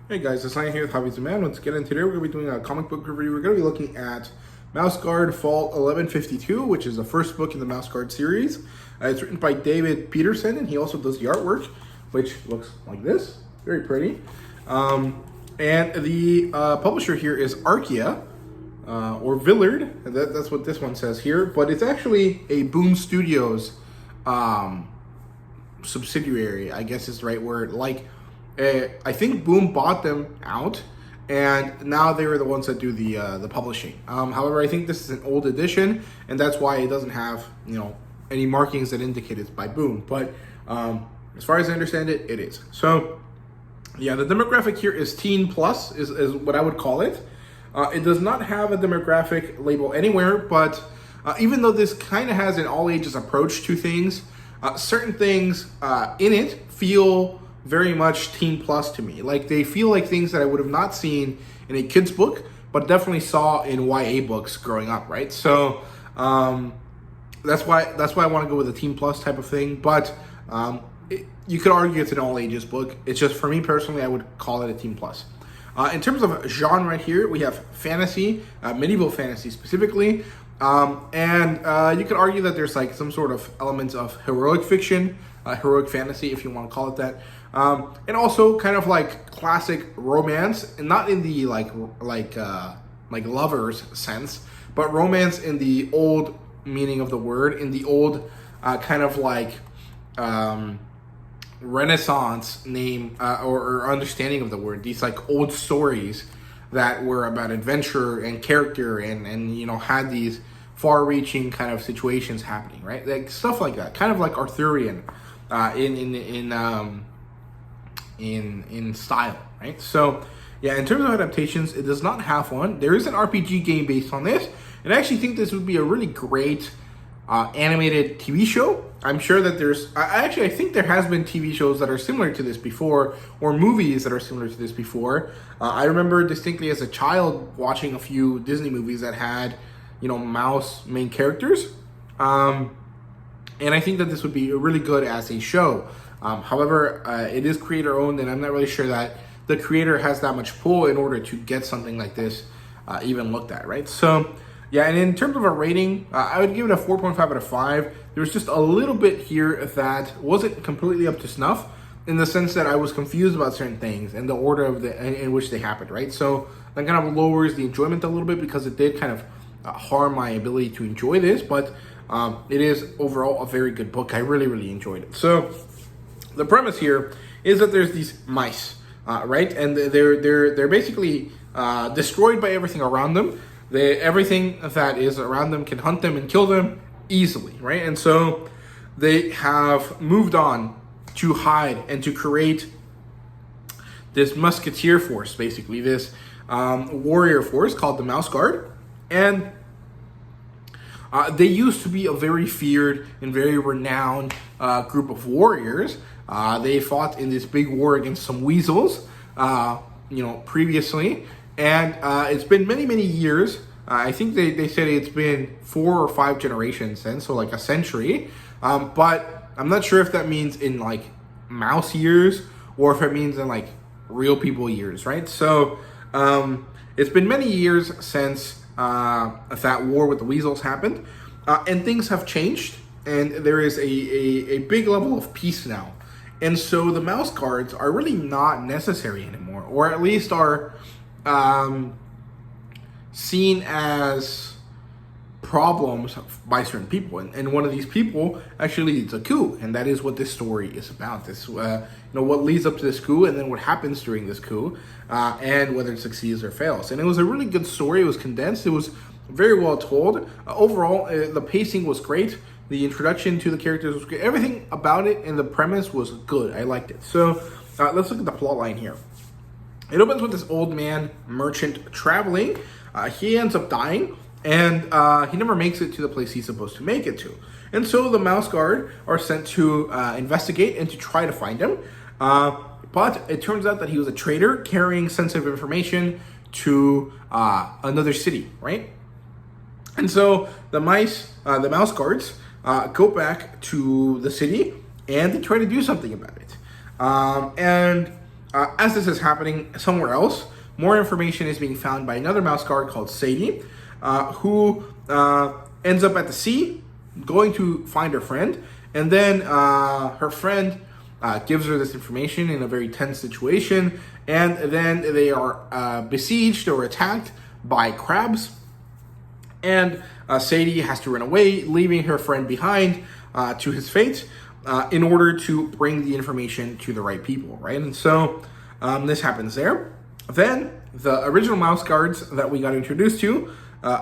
Hey guys, it's Ryan here with HobbiesofaMan. Once again, and today we're going to be doing a comic book review. We're going to be looking at Mouseguard Fall 1152, which is the first book in the Mouseguard series. It's written by David Peterson, and he also does the artwork, which looks like this. Very pretty. And the publisher here is Arkia, or Villard. That's what this one says here, but it's actually a Boom Studios subsidiary, I guess is the right word. I think Boom bought them out, and now they were the ones that do the publishing. However, I think this is an old edition, and that's why it doesn't have any markings that indicate it's by Boom. But as far as I understand it, it is. So yeah, the demographic here is teen plus is what I would call it. It does not have a demographic label anywhere, but even though this kind of has an all ages approach to things, certain things in it feel very much teen plus to me. Like, they feel like things that I would have not seen in a kid's book, but definitely saw in YA books growing up, right? So that's why I want to go with a teen plus type of thing. But you could argue it's an all ages book. It's just, for me personally, I would call it a teen plus. In terms of genre here, we have fantasy, medieval fantasy specifically. And you could argue that there's like some sort of elements of heroic fiction, heroic fantasy, if you want to call it that. And also kind of like classic romance, and not in the like lovers sense, but romance in the old meaning of the word, in the old kind of like Renaissance name or understanding of the word. These like old stories that were about adventure and character and had these far-reaching kind of situations happening, right? Like stuff like that, kind of like Arthurian in style, right? So yeah, in terms of adaptations, it does not have one. There is an RPG game based on this, and I actually think this would be a really great animated TV show. I'm sure that I think there has been TV shows that are similar to this before, or movies that are similar to this before. I remember distinctly as a child watching a few Disney movies that had, mouse main characters. And I think that this would be really good as a show. However, it is creator owned, and I'm not really sure that the creator has that much pull in order to get something like this even looked at, right? So yeah, and in terms of a rating, I would give it a 4.5 out of 5. There was just a little bit here that wasn't completely up to snuff, in the sense that I was confused about certain things and the order of in which they happened, right? So that kind of lowers the enjoyment a little bit, because it did kind of harm my ability to enjoy this, but it is overall a very good book. I really, really enjoyed it. So the premise here is that there's these mice, right? And they're basically destroyed by everything around them. Everything that is around them can hunt them and kill them easily, right? And so they have moved on to hide and to create this musketeer force, basically this warrior force called the Mouseguard. And they used to be a very feared and very renowned group of warriors. They fought in this big war against some weasels, previously. And it's been many, many years. I think they said it's been 4 or 5 generations since, so like a century. But I'm not sure if that means in like mouse years or if it means in like real people years, right? So it's been many years since that war with the weasels happened. And things have changed, and there is a big level of peace now. And so the mouse guards are really not necessary anymore, or at least are seen as problems by certain people, and one of these people actually leads a coup, and that is what this story is about. This what leads up to this coup, and then what happens during this coup, and whether it succeeds or fails. And it was a really good story. It was condensed. It was very well told. Overall, the pacing was great. The introduction to the characters was great. Everything about it and the premise was good. I liked it. So let's look at the plot line here. It opens with this old man merchant traveling. He ends up dying, and he never makes it to the place he's supposed to make it to. And so the Mouseguard are sent to investigate and to try to find him. But it turns out that he was a traitor carrying sensitive information to another city, right? And so the Mouseguards go back to the city, and they try to do something about it. And as this is happening somewhere else, more information is being found by another Mouseguard called Sadie, who ends up at the sea, going to find her friend, and then her friend gives her this information in a very tense situation, and then they are besieged or attacked by crabs, and Sadie has to run away, leaving her friend behind to his fate in order to bring the information to the right people, right? And so this happens there. Then the original Mouseguards that we got introduced to,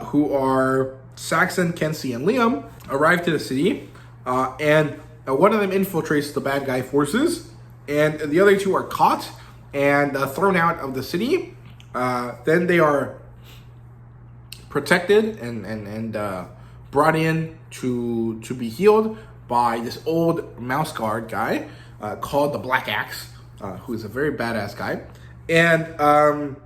who are Saxon, Kenzie, and Liam, arrive to the city, and one of them infiltrates the bad guy forces, and the other two are caught and thrown out of the city. Then they are protected and brought in to be healed by this old Mouseguard guy called the Black Axe, who is a very badass guy. And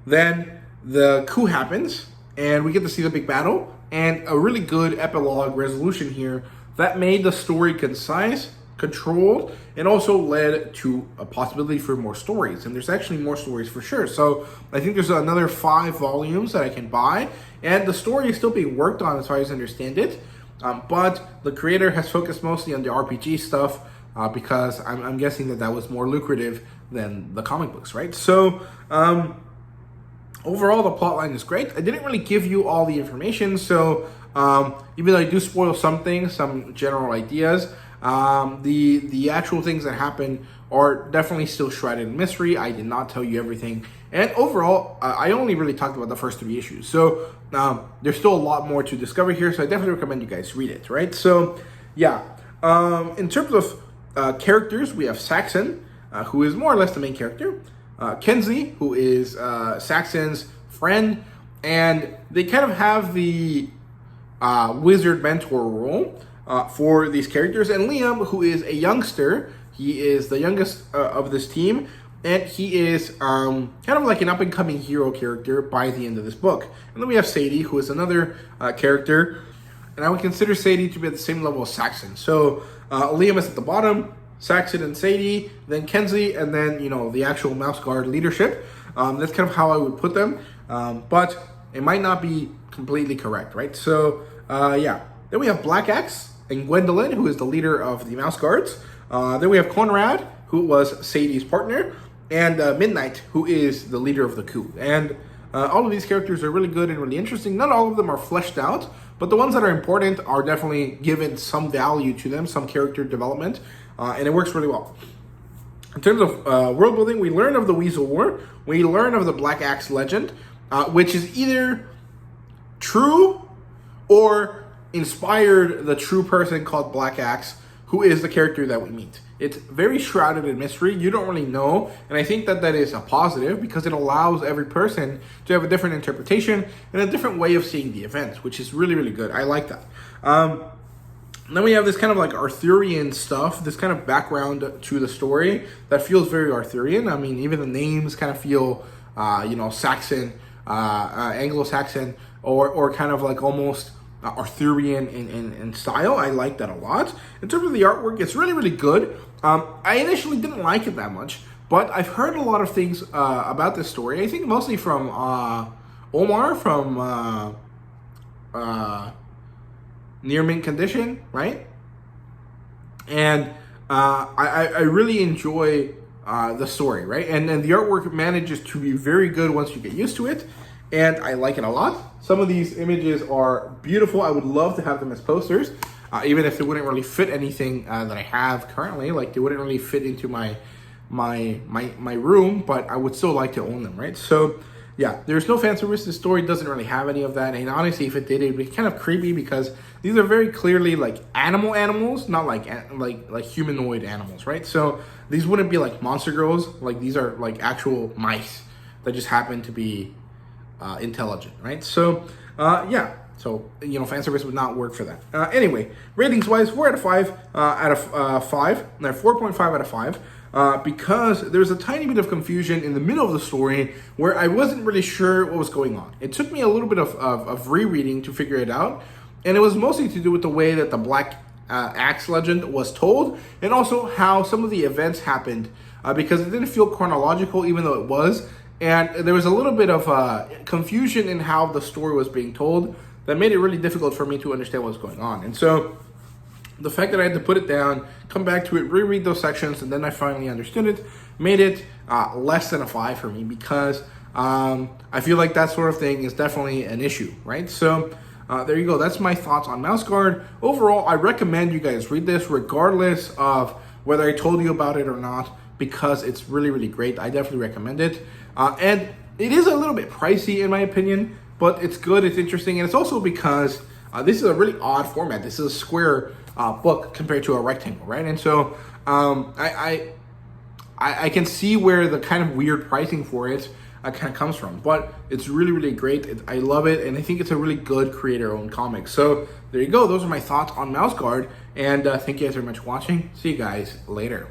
then the coup happens, and we get to see the big battle, and a really good epilogue resolution here that made the story concise, controlled, and also led to a possibility for more stories. And there's actually more stories for sure. So I think there's another 5 volumes that I can buy, and the story is still being worked on as far as I understand it. But the creator has focused mostly on the RPG stuff because I'm guessing that was more lucrative than the comic books, right? So overall, the plotline is great. I didn't really give you all the information, so even though I do spoil some things, some general ideas, the actual things that happen are definitely still shrouded in mystery. I did not tell you everything. And overall, I only really talked about the first 3 issues. So there's still a lot more to discover here, so I definitely recommend you guys read it, right? So yeah, in terms of characters, we have Saxon, who is more or less the main character. Kenzie, who is Saxon's friend, and they kind of have the wizard mentor role for these characters. And Liam, who is a youngster, he is the youngest of this team, and he is kind of like an up-and-coming hero character by the end of this book. And then we have Sadie, who is another character, and I would consider Sadie to be at the same level as Saxon. So Liam is at the bottom, Saxon and Sadie, then Kenzie, and then, you know, the actual Mouseguard leadership. That's kind of how I would put them, but it might not be completely correct, right? So, yeah. Then we have Black Axe and Gwendolyn, who is the leader of the Mouseguards. Then we have Conrad, who was Sadie's partner, and Midnight, who is the leader of the coup. And all of these characters are really good and really interesting. Not all of them are fleshed out, but the ones that are important are definitely given some value to them, some character development, and it works really well. In terms of world building, we learn of the Weasel War, we learn of the Black Axe legend, which is either true or inspired the true person called Black Axe, who is the character that we meet. It's very shrouded in mystery. You don't really know, and I think that is a positive because it allows every person to have a different interpretation and a different way of seeing the events, which is really, really good. I like that. Then we have this kind of like Arthurian stuff, this kind of background to the story that feels very Arthurian. I mean, even the names kind of feel, you know, Saxon, Anglo-Saxon, or kind of like almost Arthurian in style. I like that a lot. In terms of the artwork, it's really, really good. I initially didn't like it that much, but I've heard a lot of things about this story. I think mostly from Omar from Near Mint Condition, right? And I really enjoy the story, right? And the artwork manages to be very good once you get used to it, and I like it a lot. Some of these images are beautiful. I would love to have them as posters, even if they wouldn't really fit anything that I have currently. Like, they wouldn't really fit into my room, but I would still like to own them, right? So yeah, there's no fan service. The story doesn't really have any of that, and honestly, if it did, it'd be kind of creepy because these are very clearly like animals, not like humanoid animals, right? So these wouldn't be like monster girls. Like, these are like actual mice that just happen to be intelligent, right? So yeah, so, you know, fan service would not work for that. Anyway, ratings wise, 4 out of 5 out of 5. No, 4.5 out of 5. Because there's a tiny bit of confusion in the middle of the story where I wasn't really sure what was going on. It took me a little bit of rereading to figure it out, and it was mostly to do with the way that the Black Axe legend was told, and also how some of the events happened because it didn't feel chronological, even though it was. And there was a little bit of confusion in how the story was being told that made it really difficult for me to understand what was going on. And so the fact that I had to put it down, come back to it, reread those sections, and then I finally understood it, made it less than a 5 for me, because I feel like that sort of thing is definitely an issue, right? So there you go. That's my thoughts on Mouseguard. Overall, I recommend you guys read this regardless of whether I told you about it or not, because it's really, really great. I definitely recommend it. And it is a little bit pricey in my opinion, but it's good, it's interesting, and it's also because this is a really odd format. This is a square book compared to a rectangle, right? And so I can see where the kind of weird pricing for it kind of comes from, but it's really, really great. I love it, and I think it's a really good creator-owned comic. So there you go. Those are my thoughts on Mouseguard, and thank you guys very much for watching. See you guys later.